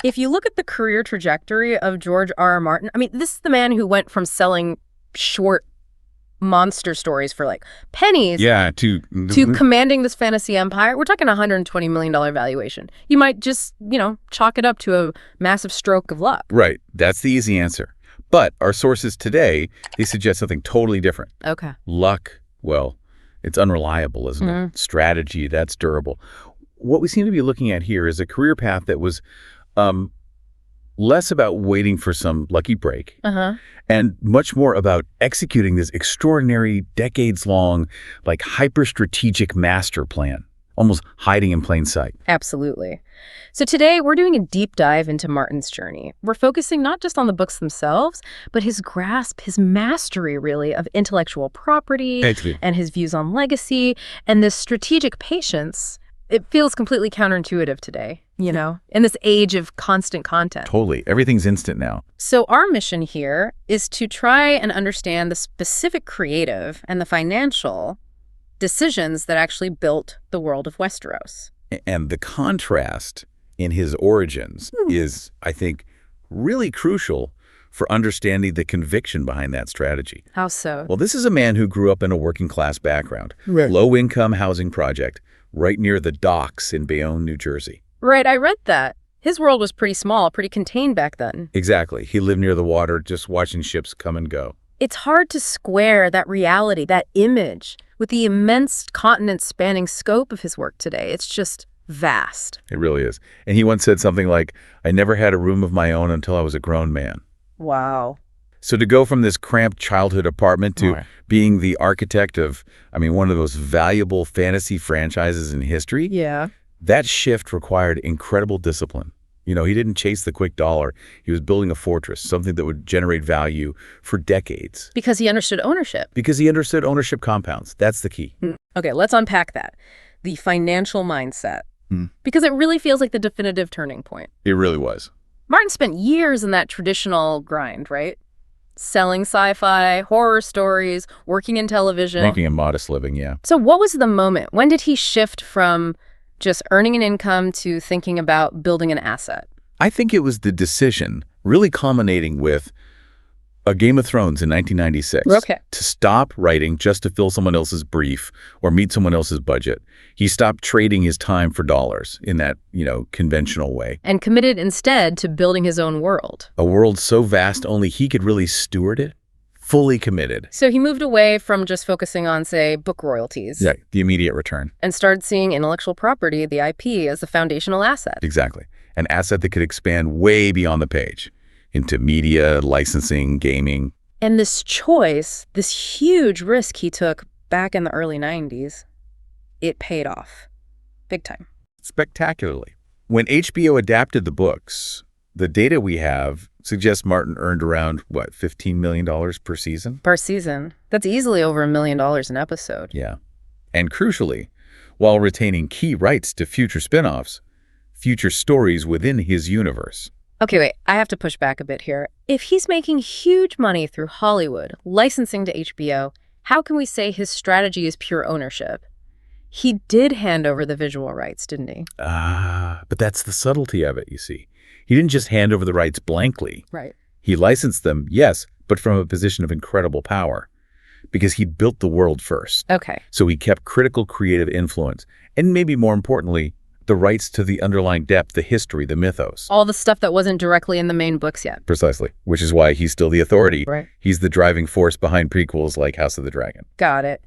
If you look at the career trajectory of George R. R. Martin, I mean, this is the man who went from selling short monster stories for like pennies to commanding this fantasy empire. We're talking $120 million valuation. You might just, chalk it up to a massive stroke of luck. Right. That's the easy answer. But our sources today, they suggest something totally different. Okay. Luck, well, it's unreliable, isn't it? Strategy, that's durable. What we seem to be looking at here is a career path that was less about waiting for some lucky break and much more about executing this extraordinary, decades-long, like hyper-strategic master plan, almost hiding in plain sight. Absolutely. So today, we're doing a deep dive into Martin's journey. We're focusing not just on the books themselves, but his grasp, his mastery, really, of intellectual property and his views on legacy and this strategic patience. It feels completely counterintuitive today, in this age of constant content. Totally. Everything's instant now. So our mission here is to try and understand the specific creative and the financial decisions that actually built the world of Westeros. And the contrast in his origins is, I think, really crucial for understanding the conviction behind that strategy. How so? Well, this is a man who grew up in a working class background, low-income housing project, right near the docks in Bayonne, New Jersey. Right, I read that. His world was pretty small, pretty contained back then. Exactly. He lived near the water, just watching ships come and go. It's hard to square that reality, that image, with the immense continent-spanning scope of his work today. It's just vast. It really is. And he once said something like, "I never had a room of my own until I was a grown man." Wow. So to go from this cramped childhood apartment to being the architect of, one of the most valuable fantasy franchises in history, that shift required incredible discipline. He didn't chase the quick dollar. He was building a fortress, something that would generate value for decades. Because he understood ownership. Because he understood ownership compounds. That's the key. Okay, let's unpack that. The financial mindset. Because it really feels like the definitive turning point. It really was. Martin spent years in that traditional grind, right? Selling sci-fi, horror stories, working in television. Making a modest living, yeah. So what was the moment? When did he shift from just earning an income to thinking about building an asset? I think it was the decision, really culminating with a Game of Thrones in 1996. To stop writing just to fill someone else's brief or meet someone else's budget. He stopped trading his time for dollars in that, conventional way. And committed instead to building his own world. A world so vast only he could really steward it. Fully committed. So he moved away from just focusing on, say, book royalties. Yeah, the immediate return. And started seeing intellectual property, the IP, as the foundational asset. Exactly. An asset that could expand way beyond the page into media, licensing, gaming. And this choice, this huge risk he took back in the early 90s, it paid off. Big time. Spectacularly. When HBO adapted the books, the data we have suggests Martin earned around, $15 million per season? Per season. That's easily over $1 million an episode. Yeah. And crucially, while retaining key rights to future spin-offs, future stories within his universe. Okay, wait, I have to push back a bit here. If he's making huge money through Hollywood, licensing to HBO, how can we say his strategy is pure ownership? He did hand over the visual rights, didn't he? But that's the subtlety of it, you see. He didn't just hand over the rights blankly. Right. He licensed them, yes, but from a position of incredible power. Because he'd built the world first. Okay. So he kept critical creative influence. And maybe more importantly, the rights to the underlying depth, the history, the mythos. All the stuff that wasn't directly in the main books yet. Precisely. Which is why he's still the authority. Right. He's the driving force behind prequels like House of the Dragon. Got it.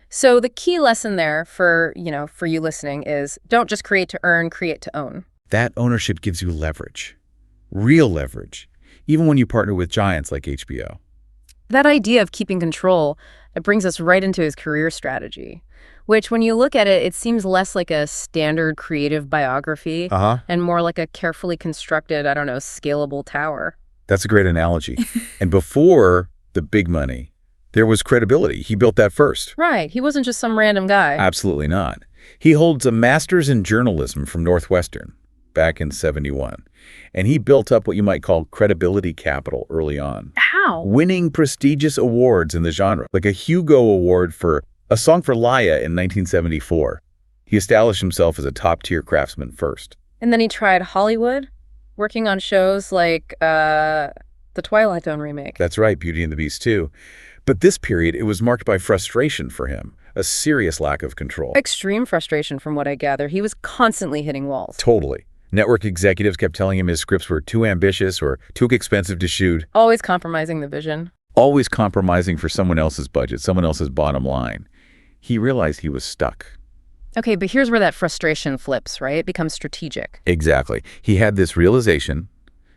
So the key lesson there for you listening is don't just create to earn, create to own. That ownership gives you leverage. Real leverage. Even when you partner with giants like HBO. That idea of keeping control, it brings us right into his career strategy. Which, when you look at it, it seems less like a standard creative biography and more like a carefully constructed, scalable tower. That's a great analogy. And before the big money, there was credibility. He built that first. Right. He wasn't just some random guy. Absolutely not. He holds a master's in journalism from Northwestern back in '71. And he built up what you might call credibility capital early on. How? Winning prestigious awards in the genre, like a Hugo Award for A Song for Laia in 1974. He established himself as a top-tier craftsman first. And then he tried Hollywood, working on shows like the Twilight Zone remake. That's right, Beauty and the Beast too. But this period, it was marked by frustration for him, a serious lack of control. Extreme frustration from what I gather. He was constantly hitting walls. Totally. Network executives kept telling him his scripts were too ambitious or too expensive to shoot. Always compromising the vision. Always compromising for someone else's budget, someone else's bottom line. He realized he was stuck. Okay, but here's where that frustration flips, right? It becomes strategic. Exactly. He had this realization.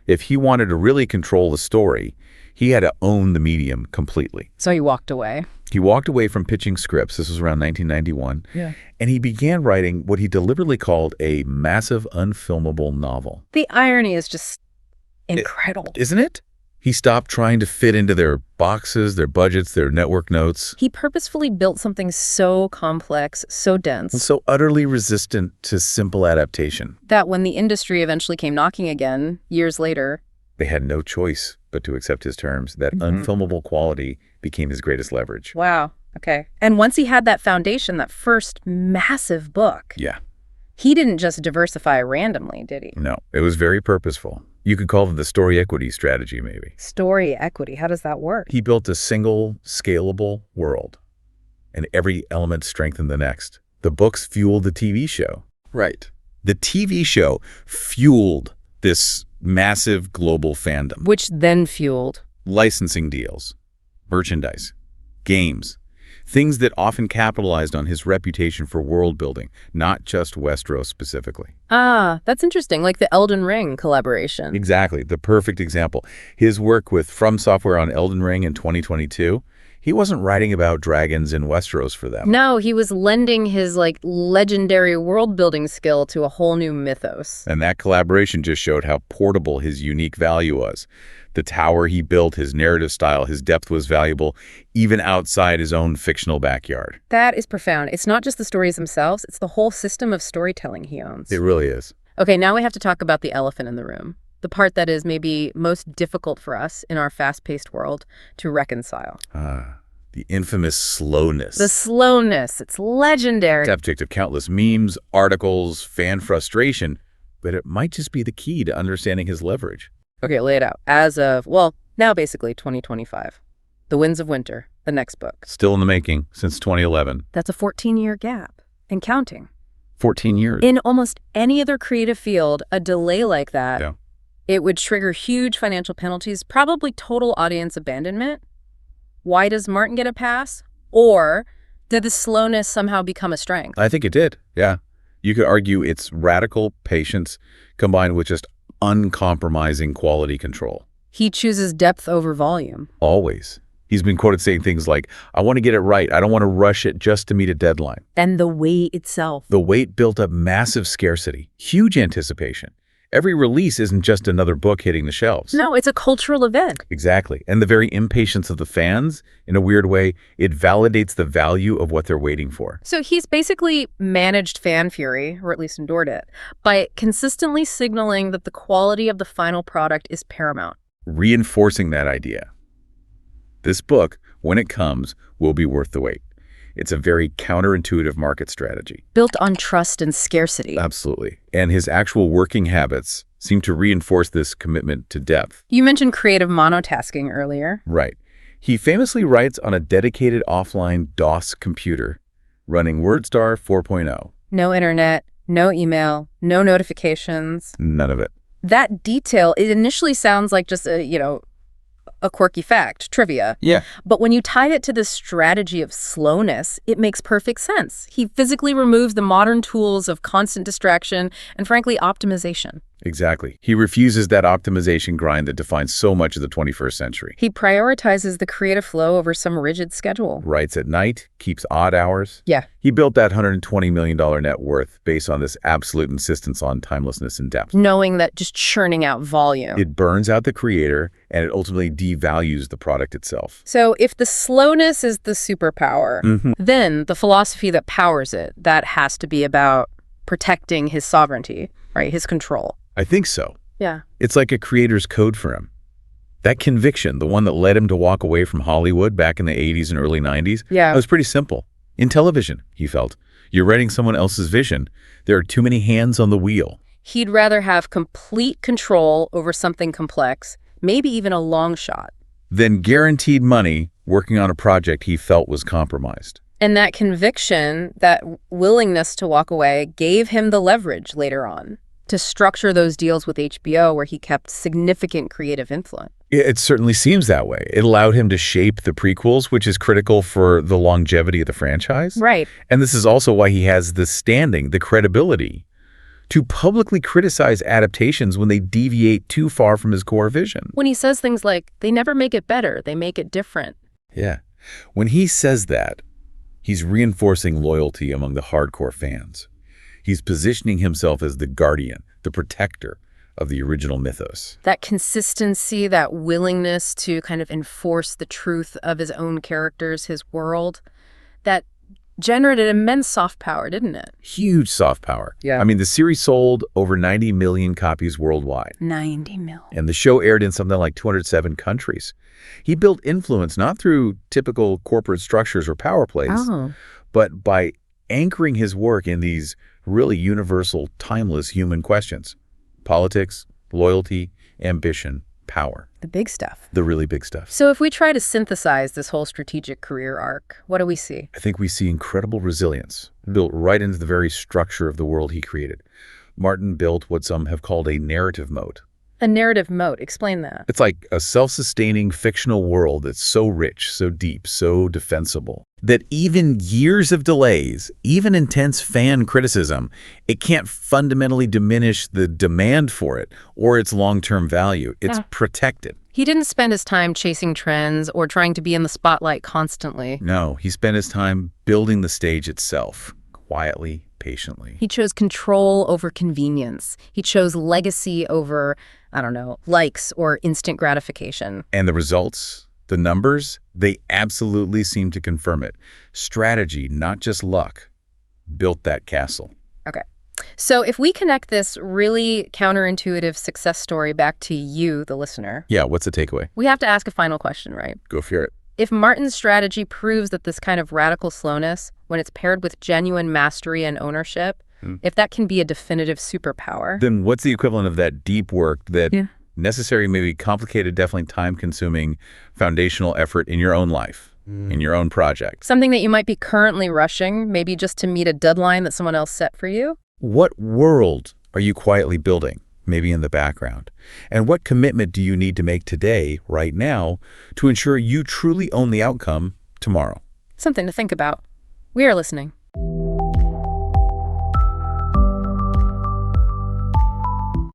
If he wanted to really control the story, he had to own the medium completely. So he walked away. He walked away from pitching scripts. This was around 1991. Yeah. And he began writing what he deliberately called a massive, unfilmable novel. The irony is just incredible. Isn't it? He stopped trying to fit into their boxes, their budgets, their network notes. He purposefully built something so complex, so dense. And so utterly resistant to simple adaptation. That when the industry eventually came knocking again, years later, they had no choice but to accept his terms. That unfilmable quality became his greatest leverage. Wow. Okay. And once he had that foundation, that first massive book. Yeah. He didn't just diversify randomly, did he? No, it was very purposeful. You could call it the story equity strategy, maybe. Story equity. How does that work? He built a single, scalable world, and every element strengthened the next. The books fueled the TV show. Right. The TV show fueled this massive global fandom. Which then fueled licensing deals, merchandise, games, things that often capitalized on his reputation for world building, not just Westeros specifically. Ah, that's interesting, like the Elden Ring collaboration. Exactly, the perfect example. His work with From Software on Elden Ring in 2022, he wasn't writing about dragons in Westeros for them. No, he was lending his legendary world building skill to a whole new mythos. And that collaboration just showed how portable his unique value was. The tower he built, his narrative style, his depth was valuable, even outside his own fictional backyard. That is profound. It's not just the stories themselves, it's the whole system of storytelling he owns. It really is. Okay, now we have to talk about the elephant in the room. The part that is maybe most difficult for us in our fast-paced world to reconcile. The infamous slowness. The slowness. It's legendary. Subject of countless memes, articles, fan frustration, but it might just be the key to understanding his leverage. Okay, lay it out. As of, well, now basically 2025. The Winds of Winter, the next book. Still in the making since 2011. That's a 14-year gap and counting. 14 years. In almost any other creative field, a delay like that, it would trigger huge financial penalties, probably total audience abandonment. Why does Martin get a pass? Or did the slowness somehow become a strength? I think it did, yeah. You could argue it's radical patience combined with just uncompromising quality control. He chooses depth over volume. Always. He's been quoted saying things like, I want to get it right. I don't want to rush it just to meet a deadline. And the weight itself. The weight built up massive scarcity, huge anticipation. Every release isn't just another book hitting the shelves. No, it's a cultural event. Exactly. And the very impatience of the fans, in a weird way, it validates the value of what they're waiting for. So he's basically managed fan fury, or at least endured it, by consistently signaling that the quality of the final product is paramount. Reinforcing that idea. This book, when it comes, will be worth the wait. It's a very counterintuitive market strategy. Built on trust and scarcity. Absolutely. And his actual working habits seem to reinforce this commitment to depth. You mentioned creative monotasking earlier. Right. He famously writes on a dedicated offline DOS computer running WordStar 4.0. No internet, no email, no notifications. None of it. That detail, it initially sounds like just a quirky fact, trivia. Yeah. But when you tie it to the strategy of slowness, it makes perfect sense. He physically removes the modern tools of constant distraction and, frankly, optimization. Exactly. He refuses that optimization grind that defines so much of the 21st century. He prioritizes the creative flow over some rigid schedule. Writes at night, keeps odd hours. Yeah. He built that $120 million net worth based on this absolute insistence on timelessness and depth. Knowing that just churning out volume. It burns out the creator, and it ultimately devalues the product itself. So if the slowness is the superpower, then the philosophy that powers it, that has to be about protecting his sovereignty, right? His control. I think so. Yeah. It's like a creator's code for him. That conviction, the one that led him to walk away from Hollywood back in the 80s and early 90s, yeah, it was pretty simple. In television, he felt, you're writing someone else's vision. There are too many hands on the wheel. He'd rather have complete control over something complex, maybe even a long shot, than guaranteed money working on a project he felt was compromised. And that conviction, that willingness to walk away, gave him the leverage later on to structure those deals with HBO where he kept significant creative influence. It certainly seems that way. It allowed him to shape the prequels, which is critical for the longevity of the franchise. Right. And this is also why he has the standing, the credibility, to publicly criticize adaptations when they deviate too far from his core vision. When he says things like, they never make it better, they make it different. Yeah. When he says that, he's reinforcing loyalty among the hardcore fans. He's positioning himself as the guardian, the protector of the original mythos. That consistency, that willingness to kind of enforce the truth of his own characters, his world, that generated immense soft power, didn't it? Huge soft power. Yeah. I mean, the series sold over 90 million copies worldwide. 90 million. And the show aired in something like 207 countries. He built influence not through typical corporate structures or power plays, but by anchoring his work in these really universal, timeless human questions. Politics, loyalty, ambition, power. The big stuff. The really big stuff. So if we try to synthesize this whole strategic career arc, what do we see? I think we see incredible resilience built right into the very structure of the world he created. Martin built what some have called a narrative moat. A narrative moat. Explain that. It's like a self-sustaining fictional world that's so rich, so deep, so defensible, that even years of delays, even intense fan criticism, it can't fundamentally diminish the demand for it or its long-term value. It's protected. He didn't spend his time chasing trends or trying to be in the spotlight constantly. No, he spent his time building the stage itself, quietly, patiently. He chose control over convenience. He chose legacy over, I don't know, likes or instant gratification. And the results, the numbers, they absolutely seem to confirm it. Strategy, not just luck, built that castle. Okay. So if we connect this really counterintuitive success story back to you, the listener. Yeah, what's the takeaway? We have to ask a final question, right? Go for it. If Martin's strategy proves that this kind of radical slowness, when it's paired with genuine mastery and ownership, if that can be a definitive superpower. Then what's the equivalent of that deep work, that necessary, maybe complicated, definitely time-consuming foundational effort in your own life, in your own project? Something that you might be currently rushing, maybe just to meet a deadline that someone else set for you? What world are you quietly building, maybe in the background? And what commitment do you need to make today, right now, to ensure you truly own the outcome tomorrow? Something to think about. We are listening.